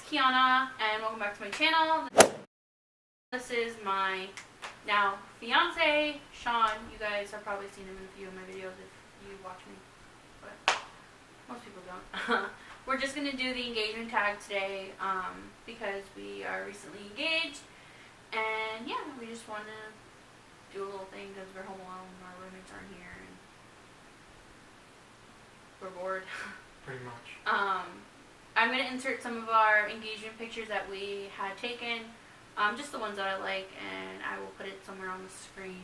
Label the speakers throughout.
Speaker 1: Kiana, and welcome back to my channel. This is my now fiance, Sean. You guys have probably seen him in a few of my videos if you watch me, but most people don't. We're just going to do the engagement tag today because we are recently engaged, and yeah, we just want to do a little thing because we're home alone, our roommates aren't here, and we're bored.
Speaker 2: Pretty much.
Speaker 1: I'm going to insert some of our engagement pictures that we had taken, just the ones that I like, and I will put it somewhere on the screen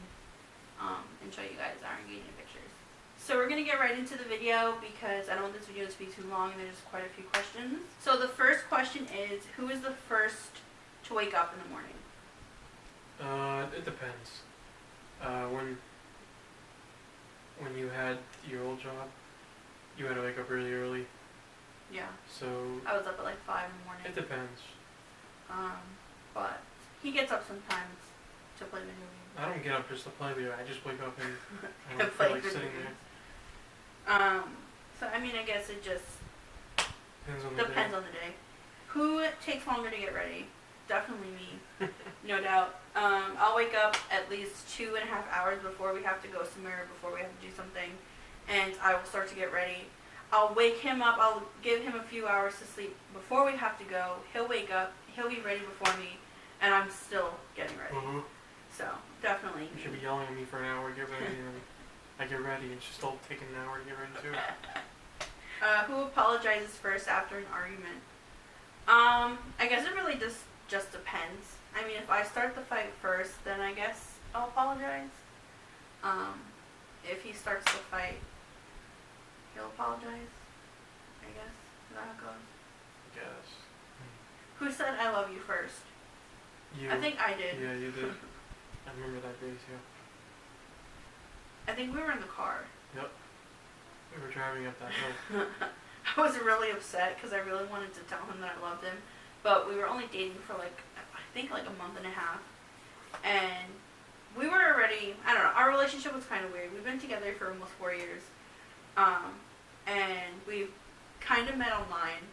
Speaker 1: and show you guys our engagement pictures. So we're going to get right into the video because I don't want this video to be too long and there's quite a few questions. So the first question is, who is the first to wake up in the morning?
Speaker 2: It depends. When you had your old job, you had to wake up really early.
Speaker 1: Yeah.
Speaker 2: So
Speaker 1: I was up at like 5 in the morning.
Speaker 2: it depends.
Speaker 1: But he gets up sometimes to play video games.
Speaker 2: I don't get up just to play video. I just wake up and I
Speaker 1: To
Speaker 2: don't
Speaker 1: play
Speaker 2: feel like
Speaker 1: video
Speaker 2: sitting
Speaker 1: games.
Speaker 2: there.
Speaker 1: So I mean, I guess it just
Speaker 2: Depends on the
Speaker 1: depends
Speaker 2: day.
Speaker 1: on the day. Who takes longer to get ready? Definitely me, no doubt. I'll wake up at least 2.5 hours before we have to go somewhere, before we have to do something, and I will start to get ready. I'll wake him up, I'll give him a few hours to sleep before we have to go. He'll wake up, he'll be ready before me, and I'm still getting ready. So, definitely.
Speaker 2: You should be yelling at me for an hour to get ready, and I get ready, and she's still taking an hour to get ready too.
Speaker 1: Who apologizes first after an argument? I guess it really just depends. I mean, if I start the fight first, then I guess I'll apologize. If he starts the fight, he'll apologize, I guess. Is that how it goes?
Speaker 2: I guess.
Speaker 1: Who said I love you first?
Speaker 2: You.
Speaker 1: I think I did.
Speaker 2: Yeah, you did. I remember that day too.
Speaker 1: I think we were in the car.
Speaker 2: Yep. We were driving up that hill.
Speaker 1: I was really upset because I really wanted to tell him that I loved him, but we were only dating for I think like a month and a half, and we were already, I don't know, our relationship was kind of weird. We've been together for almost 4 years, and we kind of met online,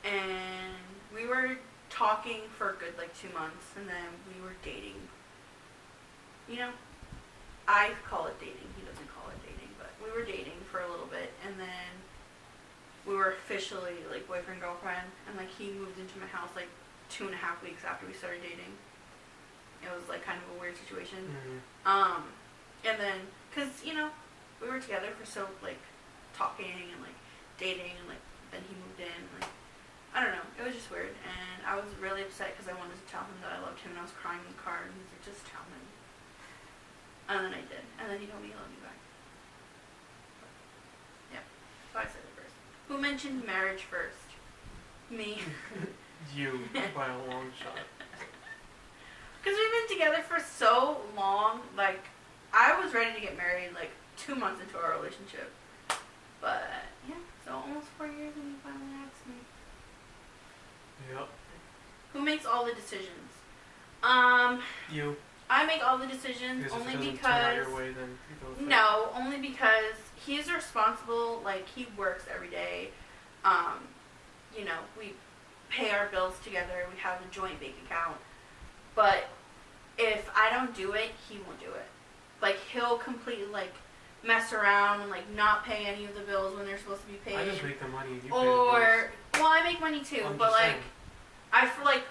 Speaker 1: and we were talking for a good 2 months, and then we were dating. You know, I call it dating. He doesn't call it dating, but we were dating for a little bit, and then we were officially boyfriend girlfriend, and he moved into my house 2.5 weeks after we started dating. It was kind of a weird situation.
Speaker 2: Mm-hmm.
Speaker 1: And then because we were together for so talking and dating, and then he moved in, I don't know, it was just weird, and I was really upset because I wanted to tell him that I loved him, and I was crying in the car, and he's like, just tell him. And then I did, and then he told me he loved me back. Yeah, so I said it first. Who mentioned marriage first? Me.
Speaker 2: You, by a long shot.
Speaker 1: Because we've been together for so long, I was ready to get married 2 months into our relationship. But, yeah, so almost 4 years and he finally asked me.
Speaker 2: Yep.
Speaker 1: Who makes all the decisions?
Speaker 2: You.
Speaker 1: I make all the decisions
Speaker 2: Because
Speaker 1: only
Speaker 2: if it doesn't
Speaker 1: because...
Speaker 2: turn out your way, then you go with it.
Speaker 1: No, only because he's responsible, he works every day. We pay our bills together, we have a joint bank account. But if I don't do it, he won't do it. He'll completely, mess around and, not pay any of the bills when they're supposed to be paid.
Speaker 2: I just make the money and you pay the bills.
Speaker 1: Well, I make money too, but, I feel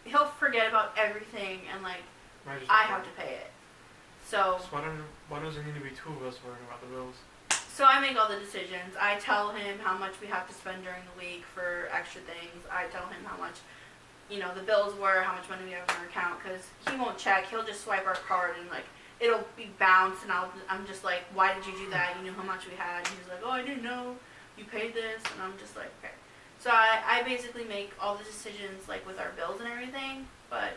Speaker 1: he'll forget about everything and, I have to pay it. So
Speaker 2: why does it need to be two of us worrying about the bills?
Speaker 1: So I make all the decisions. I tell him how much we have to spend during the week for extra things. I tell him how much, the bills were, how much money we have in our account, because he won't check. He'll just swipe our card and it'll be bounced, and I'm just like, why did you do that? You knew how much we had. And he's like, oh, I didn't know. You paid this, and I'm just like, okay. So I basically make all the decisions with our bills and everything. But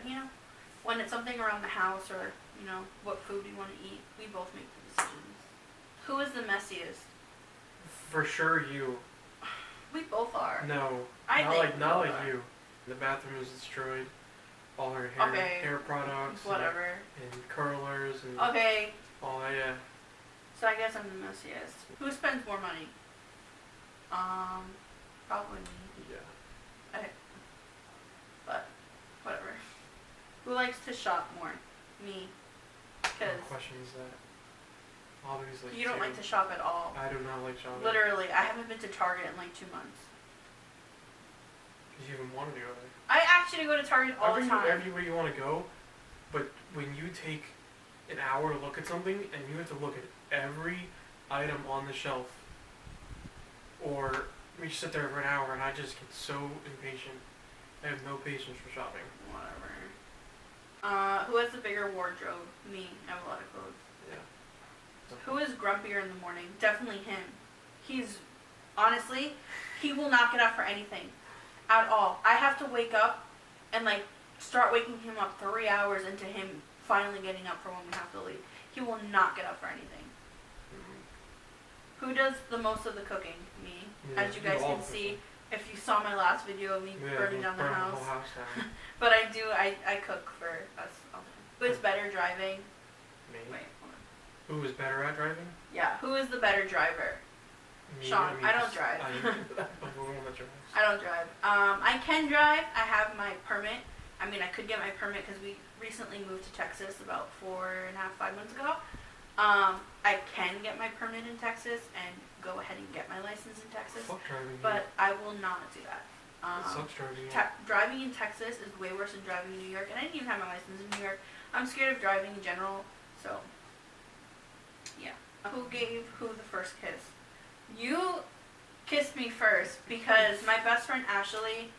Speaker 1: when it's something around the house or what food we want to eat, we both make the decisions. Who is the messiest?
Speaker 2: For sure, you.
Speaker 1: We both are.
Speaker 2: No, not like you. The bathroom is destroyed. All her hair products.
Speaker 1: Whatever.
Speaker 2: And curlers and.
Speaker 1: Okay.
Speaker 2: All that, yeah.
Speaker 1: So I guess I'm the messiest. Who spends more money? Probably me.
Speaker 2: Yeah.
Speaker 1: likes to shop more? Me. Because
Speaker 2: What question is that? Obviously.
Speaker 1: you don't like to shop at all.
Speaker 2: I do not like shopping.
Speaker 1: Literally, I haven't been to Target in like 2 months.
Speaker 2: Because you even want to go there.
Speaker 1: I actually go to Target all the time.
Speaker 2: Everywhere you want to go, but when you take an hour to look at something and you have to look at every item on the shelf, or we sit there for an hour and I just get so impatient. I have no patience for shopping.
Speaker 1: Whatever. Who has the bigger wardrobe? Me. I have a lot of clothes.
Speaker 2: Yeah.
Speaker 1: Who is grumpier in the morning? Definitely him. He's, honestly, he will not get up for anything. At all. I have to wake up and like start waking him up 3 hours into him finally getting up for when we have to leave. He will not get up for anything. Who does the most of the cooking? Me.
Speaker 2: Yeah,
Speaker 1: As you guys can see, if you saw my last video of me burning down the house.
Speaker 2: The whole house down.
Speaker 1: But I do, I cook for us all the time. Who's better driving?
Speaker 2: Me.
Speaker 1: Wait, hold on.
Speaker 2: Who is better at driving?
Speaker 1: Yeah, who is the better driver?
Speaker 2: Me.
Speaker 1: Sean, I don't drive.
Speaker 2: I'm the one that drives.
Speaker 1: I don't drive. I can drive. I have my permit. I mean, I could get my permit because we recently moved to Texas about 4.5, 5 months ago. I can get my permit in Texas and go ahead and get my license in Texas.
Speaker 2: Fuck driving.
Speaker 1: But I will not do that.
Speaker 2: It sucks driving.
Speaker 1: Driving in Texas is way worse than driving in New York, and I didn't even have my license in New York. I'm scared of driving in general, so yeah. Who gave who the first kiss? You kissed me first because my best friend Ashley,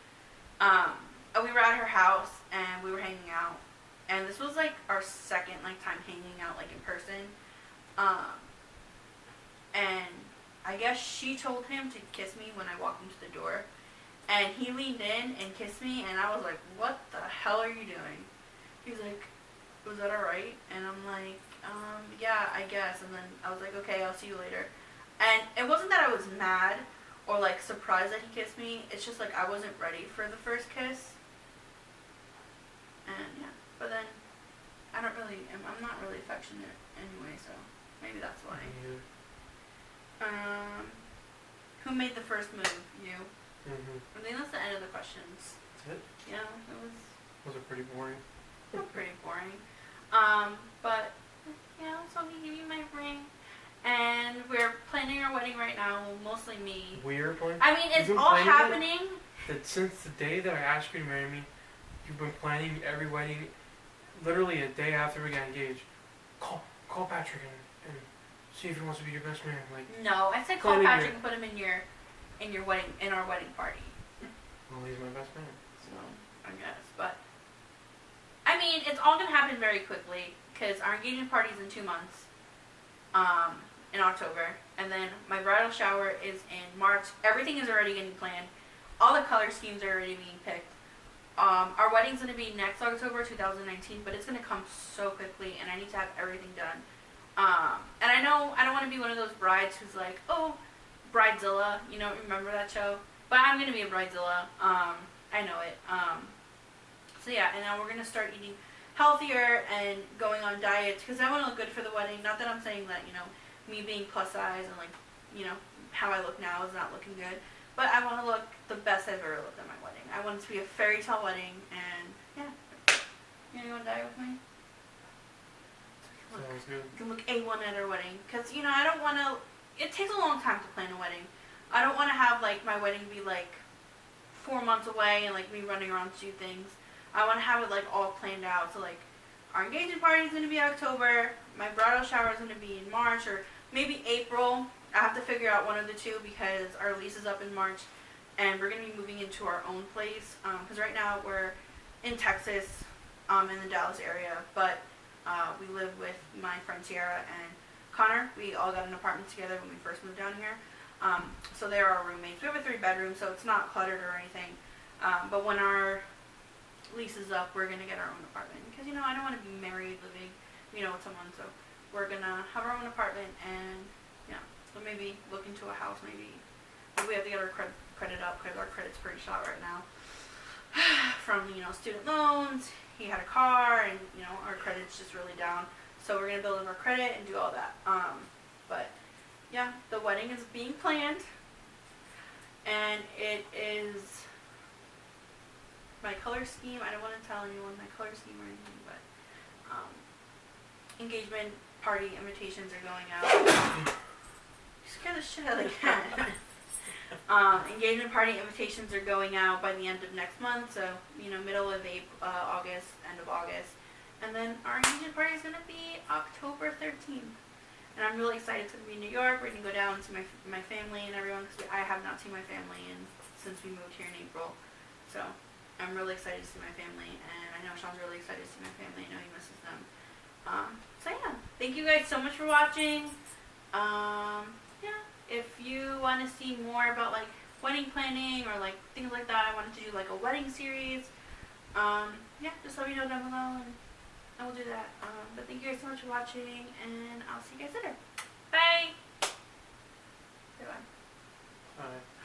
Speaker 1: we were at her house and we were hanging out, and this was like our second like time hanging out like in person, and I guess she told him to kiss me when I walked into the door, and he leaned in and kissed me, and I was like, what the hell are you doing? He's like, was that alright? And I'm like, yeah, I guess. And then I was like, okay, I'll see you later. And it wasn't that I was mad or like surprised that he kissed me. It's just like I wasn't ready for the first kiss. And yeah, but then I'm not really affectionate anyway, so maybe that's why.
Speaker 2: Yeah.
Speaker 1: Who made the first move? You.
Speaker 2: Mm-hmm.
Speaker 1: I think that's the end of the questions.
Speaker 2: That's it?
Speaker 1: Yeah, it was.
Speaker 2: Was it pretty boring?
Speaker 1: Pretty boring. But yeah, so he gave you my ring, and we're planning our wedding right now. Well, mostly me.
Speaker 2: We're planning.
Speaker 1: I mean, it's all happening.
Speaker 2: That since the day that I asked you to marry me, you've been planning every wedding. Literally a day after we got engaged, call Patrick and see if he wants to be your best man. Like.
Speaker 1: No, I said call Patrick and put him in our wedding party.
Speaker 2: Well, he's my best man.
Speaker 1: So I guess, but. I mean, it's all gonna happen very quickly because our engagement party is in 2 months, in October, and then my bridal shower is in March. Everything is already getting planned. All the color schemes are already being picked. Our wedding's gonna be next October, 2019, but it's gonna come so quickly, and I need to have everything done. And I know I don't want to be one of those brides who's like, oh, Bridezilla, you know, remember that show? But I'm gonna be a Bridezilla. I know it. So yeah, and now we're gonna start eating healthier and going on diets because I want to look good for the wedding. Not that I'm saying that, you know, me being plus size and like, you know, how I look now is not looking good, but I want to look the best I've ever looked at my wedding. I want it to be a fairy tale wedding, and yeah. You gonna go on diet with me?
Speaker 2: Sounds good.
Speaker 1: You can look A1 at our wedding because, you know, I don't want to. It takes a long time to plan a wedding. I don't want to have like my wedding be like 4 months away and like me running around to do things. I want to have it like all planned out. So like our engagement party is going to be October. My bridal shower is going to be in March or maybe April. I have to figure out one of the two because our lease is up in March and we're going to be moving into our own place. Because right now we're in Texas, in the Dallas area. But we live with my friend Sierra and Connor. We all got an apartment together when we first moved down here. So they're our roommates. We have a 3-bedroom, so it's not cluttered or anything. But when our lease is up, we're gonna get our own apartment because, you know, I don't want to be married living, you know, with someone. So we're gonna have our own apartment and yeah, so maybe look into a house. Maybe we have to get our credit up because our credit's pretty shot right now from, you know, student loans. He had a car and, you know, our credit's just really down. So we're gonna build up our credit and do all that. But yeah, the wedding is being planned and it is my color scheme. I don't want to tell anyone my color scheme or anything, but engagement party invitations are going out. You scared the shit out of the cat. Engagement party invitations are going out by the end of next month, so middle of August, end of August, and then our engagement party is gonna be October 13th. And I'm really excited to be in New York. We're gonna go down to my family and everyone, because I have not seen my family since we moved here in April. So I'm really excited to see my family, and I know Sean's really excited to see my family. I know he misses them. So yeah, thank you guys so much for watching. Yeah, if you want to see more about like wedding planning or like things like that, I wanted to do like a wedding series. Yeah, just let me know down below, and I will do that. But thank you guys so much for watching, and I'll see you guys later. Bye. Bye.
Speaker 2: Alright.